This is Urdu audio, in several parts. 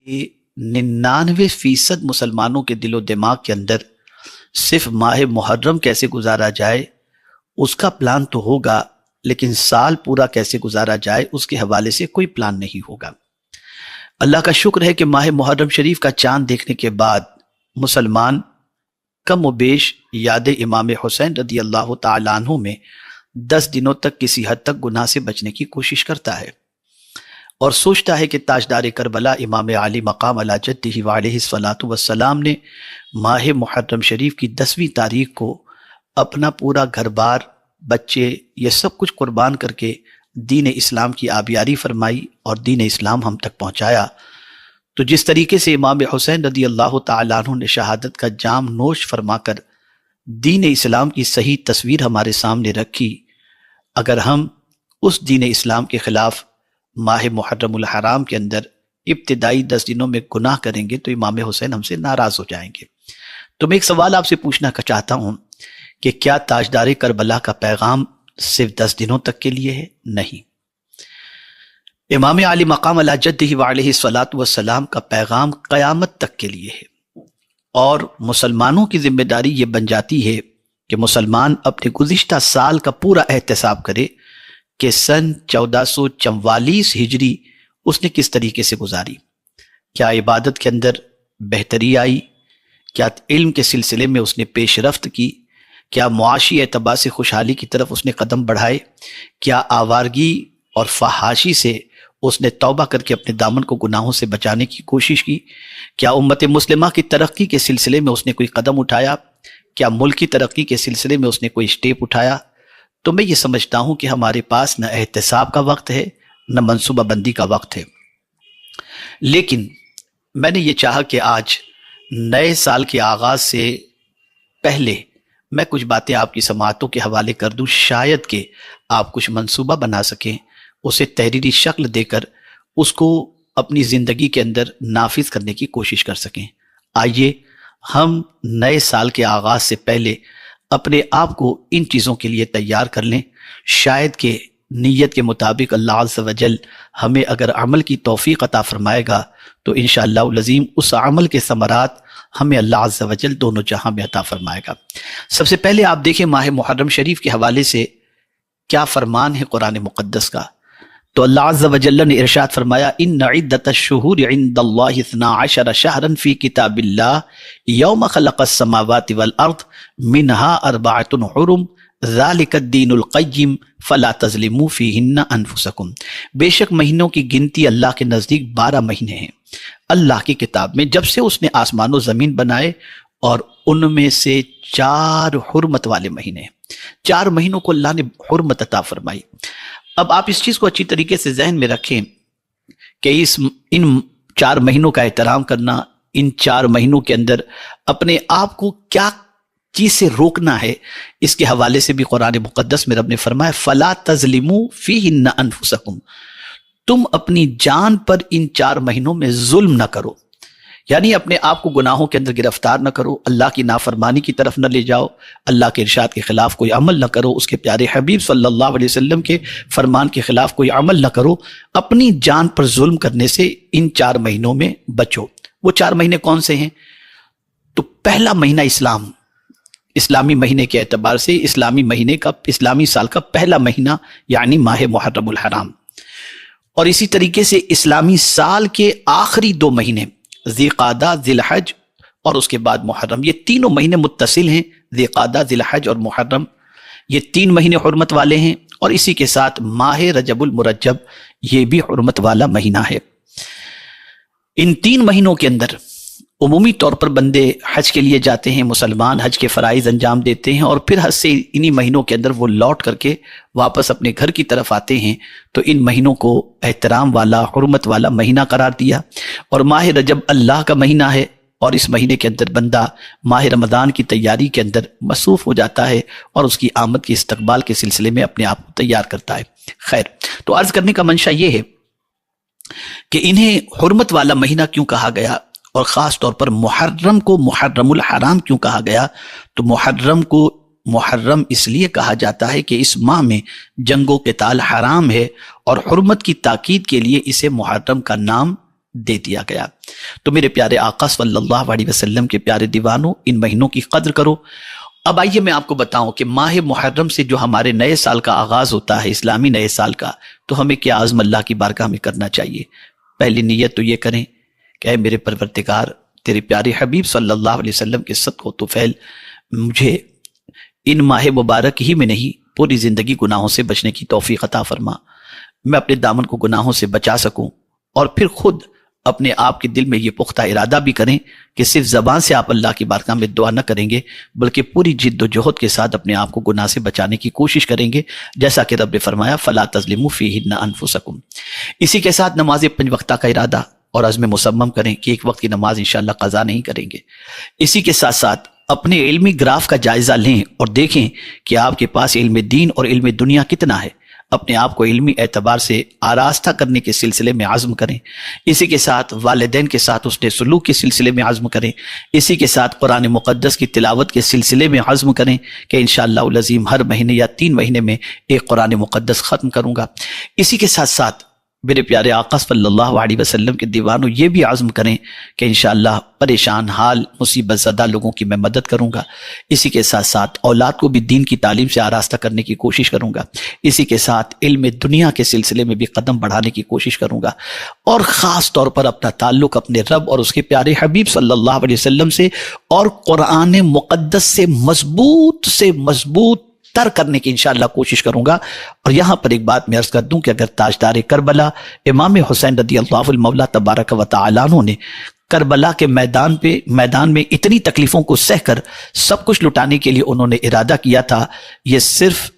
99% مسلمانوں کے دل و دماغ کے اندر صرف ماہ محرم کیسے گزارا جائے اس کا پلان تو ہوگا، لیکن سال پورا کیسے گزارا جائے اس کے حوالے سے کوئی پلان نہیں ہوگا۔ اللہ کا شکر ہے کہ ماہ محرم شریف کا چاند دیکھنے کے بعد مسلمان کم و بیش یاد امام حسین رضی اللہ تعالیٰ عنہ میں 10 دنوں تک کسی حد تک گناہ سے بچنے کی کوشش کرتا ہے اور سوچتا ہے کہ تاجدار کربلا امام علی مقام علی جدہ وعلیہ الصلاۃ والسلام نے ماہ محرم شریف کی 10ویں تاریخ کو اپنا پورا گھر بار، بچے، یہ سب کچھ قربان کر کے دین اسلام کی آبیاری فرمائی اور دین اسلام ہم تک پہنچایا۔ تو جس طریقے سے امام حسین رضی اللہ تعالیٰ عنہ نے شہادت کا جام نوش فرما کر دین اسلام کی صحیح تصویر ہمارے سامنے رکھی، اگر ہم اس دین اسلام کے خلاف ماہ محرم الحرام کے اندر ابتدائی 10 دنوں میں گناہ کریں گے تو امام حسین ہم سے ناراض ہو جائیں گے۔ تو میں ایک سوال آپ سے پوچھنا چاہتا ہوں کہ کیا تاجدار کربلا کا پیغام صرف 10 دنوں تک کے لیے ہے؟ نہیں، امام علی مقام علی جدہ وعلیہ الصلاۃ والسلام کا پیغام قیامت تک کے لیے ہے، اور مسلمانوں کی ذمہ داری یہ بن جاتی ہے کہ مسلمان اپنے گزشتہ سال کا پورا احتساب کرے کہ سن 1444 ہجری اس نے کس طریقے سے گزاری، کیا عبادت کے اندر بہتری آئی، کیا علم کے سلسلے میں اس نے پیش رفت کی، کیا معاشی اعتبار سے خوشحالی کی طرف اس نے قدم بڑھائے، کیا آوارگی اور فحاشی سے اس نے توبہ کر کے اپنے دامن کو گناہوں سے بچانے کی کوشش کی، کیا امت مسلمہ کی ترقی کے سلسلے میں اس نے کوئی قدم اٹھایا، کیا ملک کی ترقی کے سلسلے میں اس نے کوئی اسٹیپ اٹھایا۔ تو میں یہ سمجھتا ہوں کہ ہمارے پاس نہ احتساب کا وقت ہے نہ منصوبہ بندی کا وقت ہے، لیکن میں نے یہ چاہا کہ آج نئے سال کے آغاز سے پہلے میں کچھ باتیں آپ کی سماعتوں کے حوالے کر دوں، شاید کہ آپ کچھ منصوبہ بنا سکیں، اسے تحریری شکل دے کر اس کو اپنی زندگی کے اندر نافذ کرنے کی کوشش کر سکیں۔ آئیے ہم نئے سال کے آغاز سے پہلے اپنے آپ کو ان چیزوں کے لیے تیار کر لیں، شاید کہ نیت کے مطابق اللہ عز و جل ہمیں اگر عمل کی توفیق عطا فرمائے گا تو انشاءاللہ العظیم اس عمل کے ثمرات ہمیں اللہ عز و جل دونوں جہاں میں عطا فرمائے گا۔ سب سے پہلے آپ دیکھیں ماہ محرم شریف کے حوالے سے کیا فرمان ہے قرآن مقدس کا۔ تو اللہ عز و جل نے ارشاد فرمایا ان عدت الشہور عند اللہ 12 شہرا فی کتاب اللہ یوم خلق السماوات والارض منها 4 حرم ذالک الدین القیم فلا تظلموا فیہن انفسکم۔ بے شک مہینوں کی گنتی اللہ کے نزدیک 12 مہینے ہیں اللہ کی کتاب میں، جب سے اس نے آسمان و زمین بنائے، اور ان میں سے 4 حرمت والے مہینے ہیں۔ 4 مہینوں کو اللہ نے حرمت عطا فرمائی۔ اب آپ اس چیز کو اچھی طریقے سے ذہن میں رکھیں کہ ان 4 مہینوں کا احترام کرنا، ان 4 مہینوں کے اندر اپنے آپ کو کیا چیز سے روکنا ہے، اس کے حوالے سے بھی قرآن مقدس میں رب نے فرمایا فَلَا تَظْلِمُوا فِيهِنَّ أَنفُسَكُمْ، تم اپنی جان پر ان 4 مہینوں میں ظلم نہ کرو، یعنی اپنے آپ کو گناہوں کے اندر گرفتار نہ کرو، اللہ کی نافرمانی کی طرف نہ لے جاؤ، اللہ کے ارشاد کے خلاف کوئی عمل نہ کرو، اس کے پیارے حبیب صلی اللہ علیہ وسلم کے فرمان کے خلاف کوئی عمل نہ کرو، اپنی جان پر ظلم کرنے سے ان 4 مہینوں میں بچو۔ وہ 4 مہینے کون سے ہیں؟ تو پہلا مہینہ اسلامی مہینے کے اعتبار سے اسلامی سال کا پہلا مہینہ یعنی ماہ محرم الحرام، اور اسی طریقے سے اسلامی سال کے آخری 2 مہینے ذی قعدہ، ذی الحج اور اس کے بعد محرم، یہ تینوں مہینے متصل ہیں، ذی قعدہ، ذی الحج اور محرم، یہ 3 مہینے حرمت والے ہیں، اور اسی کے ساتھ ماہ رجب المرجب یہ بھی حرمت والا مہینہ ہے۔ ان 3 مہینوں کے اندر عمومی طور پر بندے حج کے لیے جاتے ہیں، مسلمان حج کے فرائض انجام دیتے ہیں، اور پھر حج سے انہی مہینوں کے اندر وہ لوٹ کر کے واپس اپنے گھر کی طرف آتے ہیں۔ تو ان مہینوں کو احترام والا، حرمت والا مہینہ قرار دیا، اور ماہ رجب اللہ کا مہینہ ہے، اور اس مہینے کے اندر بندہ ماہ رمضان کی تیاری کے اندر مصروف ہو جاتا ہے اور اس کی آمد کے استقبال کے سلسلے میں اپنے آپ کو تیار کرتا ہے۔ خیر، تو عرض کرنے کا منشا یہ ہے کہ انہیں حرمت والا مہینہ کیوں کہا گیا، اور خاص طور پر محرم کو محرم الحرام کیوں کہا گیا؟ تو محرم کو محرم اس لیے کہا جاتا ہے کہ اس ماہ میں جنگ و قتال حرام ہے، اور حرمت کی تاکید کے لیے اسے محرم کا نام دے دیا گیا۔ تو میرے پیارے آقا صلی اللہ علیہ وسلم کے پیارے دیوانوں، ان مہینوں کی قدر کرو۔ اب آئیے میں آپ کو بتاؤں کہ ماہ محرم سے جو ہمارے نئے سال کا آغاز ہوتا ہے، اسلامی نئے سال کا، تو ہمیں کیا عزم اللہ کی بارگاہ میں کرنا چاہیے؟ پہلی نیت تو یہ کریں کہ اے میرے پروردگار، تیرے پیارے حبیب صلی اللہ علیہ وسلم کے صدق و طفیل مجھے ان ماہ مبارک ہی میں نہیں، پوری زندگی گناہوں سے بچنے کی توفیق عطا فرما، میں اپنے دامن کو گناہوں سے بچا سکوں، اور پھر خود اپنے آپ کے دل میں یہ پختہ ارادہ بھی کریں کہ صرف زبان سے آپ اللہ کی بارگاہ میں دعا نہ کریں گے، بلکہ پوری جد و جہد کے ساتھ اپنے آپ کو گناہ سے بچانے کی کوشش کریں گے، جیسا کہ رب نے فرمایا فَلَا تَظْلِمُوا فِيهِنَّ أَنفُسَكُمْ۔ اسی کے ساتھ نماز 5 وقتہ کا ارادہ اور عزم مصمم کریں کہ 1 وقت کی نماز انشاءاللہ قضا نہیں کریں گے۔ اسی کے ساتھ ساتھ اپنے علمی گراف کا جائزہ لیں اور دیکھیں کہ آپ کے پاس علم دین اور علم دنیا کتنا ہے، اپنے آپ کو علمی اعتبار سے آراستہ کرنے کے سلسلے میں عزم کریں۔ اسی کے ساتھ والدین کے ساتھ حسن سلوک کے سلسلے میں عزم کریں۔ اسی کے ساتھ قرآن مقدس کی تلاوت کے سلسلے میں عزم کریں کہ انشاءاللہ العظیم ہر مہینے یا 3 مہینے میں ایک قرآن مقدس ختم کروں گا۔ اسی کے ساتھ ساتھ میرے پیارے آقا صلی اللہ علیہ وسلم کے دیوانوں یہ بھی عزم کریں کہ انشاءاللہ پریشان حال مصیبت زدہ لوگوں کی میں مدد کروں گا۔ اسی کے ساتھ ساتھ اولاد کو بھی دین کی تعلیم سے آراستہ کرنے کی کوشش کروں گا۔ اسی کے ساتھ علم دنیا کے سلسلے میں بھی قدم بڑھانے کی کوشش کروں گا، اور خاص طور پر اپنا تعلق اپنے رب اور اس کے پیارے حبیب صلی اللہ علیہ وسلم سے اور قرآن مقدس سے مضبوط تر کرنے کی انشاءاللہ کوشش کروں گا۔ اور یہاں پر ایک بات میں عرض کر دوں کہ اگر تاجدار کربلا امام حسین رضی اللہ المولا تبارک و تعالیٰ عنہ نے کربلا کے میدان میں اتنی تکلیفوں کو سہ کر سب کچھ لٹانے کے لیے انہوں نے ارادہ کیا تھا، یہ صرف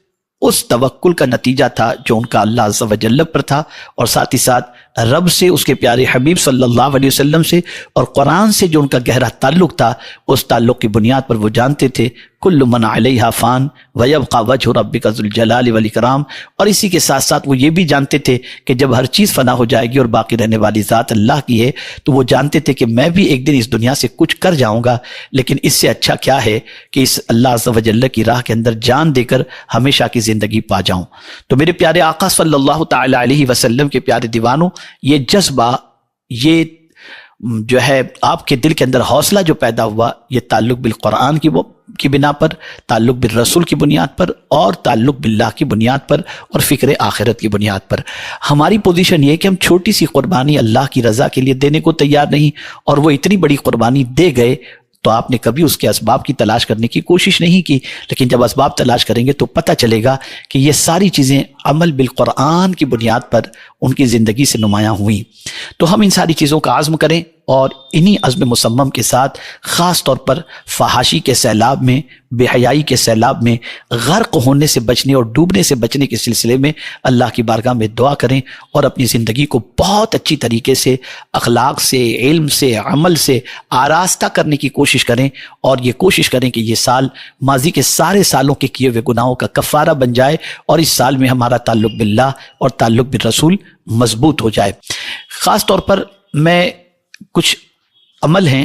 اس توکل کا نتیجہ تھا جو ان کا اللہ عز و جل پر تھا، اور ساتھ ہی ساتھ رب سے، اس کے پیارے حبیب صلی اللہ علیہ وسلم سے اور قرآن سے جو ان کا گہرا تعلق تھا، اس تعلق کی بنیاد پر وہ جانتے تھے کل من علیہا فان ویبقى وجہ ربک ذو الجلال والاکرام۔ اور اسی کے ساتھ ساتھ وہ یہ بھی جانتے تھے کہ جب ہر چیز فنا ہو جائے گی اور باقی رہنے والی ذات اللہ کی ہے، تو وہ جانتے تھے کہ میں بھی ایک دن اس دنیا سے کچھ کر جاؤں گا، لیکن اس سے اچھا کیا ہے کہ اس اللہ عز و جل کی راہ کے اندر جان دے کر ہمیشہ کی زندگی پا جاؤں۔ تو میرے پیارے آقا صلی اللہ تعالی علیہ وسلم کے پیارے دیوانوں، یہ جذبہ، یہ جو ہے آپ کے دل کے اندر حوصلہ جو پیدا ہوا، یہ تعلق بالقرآن کی بنا پر، تعلق بالرسول کی بنیاد پر، اور تعلق باللہ کی بنیاد پر، اور فکر آخرت کی بنیاد پر۔ ہماری پوزیشن یہ ہے کہ ہم چھوٹی سی قربانی اللہ کی رضا کے لیے دینے کو تیار نہیں، اور وہ اتنی بڑی قربانی دے گئے تو آپ نے کبھی اس کے اسباب کی تلاش کرنے کی کوشش نہیں کی، لیکن جب اسباب تلاش کریں گے تو پتہ چلے گا کہ یہ ساری چیزیں عمل بالقرآن کی بنیاد پر ان کی زندگی سے نمایاں ہوئیں۔ تو ہم ان ساری چیزوں کا عزم کریں، اور انہی عزم مصمم کے ساتھ خاص طور پر فحاشی کے سیلاب میں، بے حیائی کے سیلاب میں غرق ہونے سے بچنے اور ڈوبنے سے بچنے کے سلسلے میں اللہ کی بارگاہ میں دعا کریں، اور اپنی زندگی کو بہت اچھی طریقے سے اخلاق سے، علم سے، عمل سے آراستہ کرنے کی کوشش کریں، اور یہ کوشش کریں کہ یہ سال ماضی کے سارے سالوں کے کیے ہوئے گناہوں کا کفارہ بن جائے، اور اس سال میں ہمارا تعلق باللہ اور تعلق بالرسول مضبوط ہو جائے۔ خاص طور پر میں کچھ عمل ہیں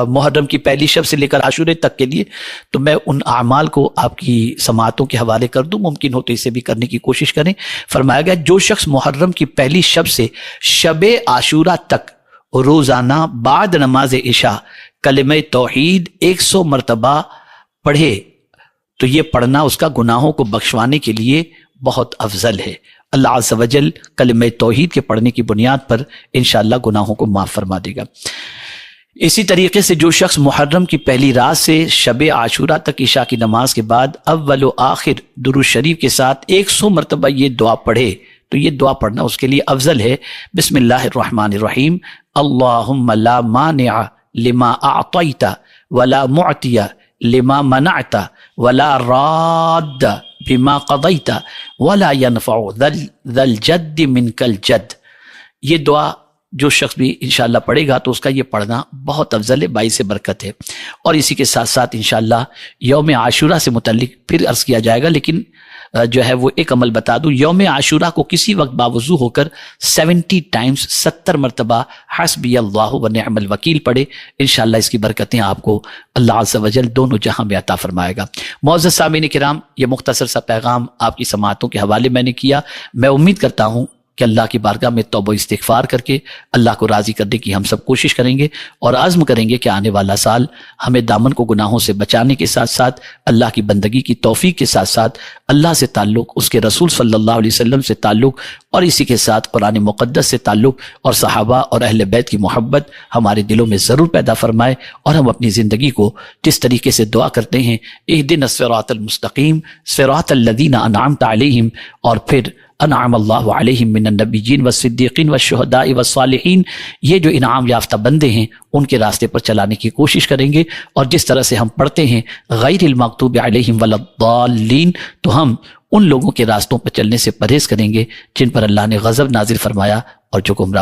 محرم کی پہلی شب سے لے کر عاشورے تک کے لیے، تو میں ان اعمال کو آپ کی سماعتوں کے حوالے کر دوں، ممکن ہو تو اسے بھی کرنے کی کوشش کریں۔ فرمایا گیا جو شخص محرم کی پہلی شب سے شب عاشورہ تک روزانہ بعد نماز عشاء کلمہ توحید 100 مرتبہ پڑھے تو یہ پڑھنا اس کا گناہوں کو بخشوانے کے لیے بہت افضل ہے۔ اللہ عز و جل کلمہ توحید کے پڑھنے کی بنیاد پر انشاءاللہ گناہوں کو معاف فرما دے گا۔ اسی طریقے سے جو شخص محرم کی پہلی رات سے شب عاشورہ تک عشاء کی نماز کے بعد اول و آخر درود شریف کے ساتھ 100 مرتبہ یہ دعا پڑھے تو یہ دعا پڑھنا اس کے لیے افضل ہے۔ بسم اللہ الرحمن الرحیم، اللہم لا مانع لما اعطیت ولا معطی لما منعت ولا راد بما قضیت ولا ينفع ذا الجد منک الجد۔ یہ دعا جو شخص بھی انشاءاللہ پڑھے گا تو اس کا یہ پڑھنا بہت افضل ہے، باعث برکت ہے۔ اور اسی کے ساتھ ساتھ انشاءاللہ یوم عاشورہ سے متعلق پھر عرض کیا جائے گا، لیکن جو ہے وہ ایک عمل بتا دوں، یوم عاشورہ کو کسی وقت باوضو ہو کر 70 ٹائمز 70 مرتبہ حسبی اللہ و نعم الوکیل پڑھے، انشاءاللہ اس کی برکتیں آپ کو اللہ عز و جل دونوں جہاں میں عطا فرمائے گا۔ معزز سامعین کرام، یہ مختصر سا پیغام آپ کی سماعتوں کے حوالے میں نے کیا۔ میں امید کرتا ہوں کہ اللہ کی بارگاہ میں توبہ استغفار کر کے اللہ کو راضی کرنے کی ہم سب کوشش کریں گے، اور عزم کریں گے کہ آنے والا سال ہمیں دامن کو گناہوں سے بچانے کے ساتھ ساتھ اللہ کی بندگی کی توفیق کے ساتھ ساتھ اللہ سے تعلق، اس کے رسول صلی اللہ علیہ وسلم سے تعلق، اور اسی کے ساتھ قرآن مقدس سے تعلق اور صحابہ اور اہل بیت کی محبت ہمارے دلوں میں ضرور پیدا فرمائے، اور ہم اپنی زندگی کو جس طریقے سے دعا کرتے ہیں اہدنا الصراط المستقیم صراط الذین انعمت علیہم، اور پھر انعم اللہ علیہم من النبیین والصدیقین والشہداء والصالحین، یہ جو انعام یافتہ بندے ہیں ان کے راستے پر چلانے کی کوشش کریں گے، اور جس طرح سے ہم پڑھتے ہیں غیر المغضوب علیہم ولا الضالین، تو ہم ان لوگوں کے راستوں پر چلنے سے پرہیز کریں گے جن پر اللہ نے غضب نازل فرمایا اور جو گمراہ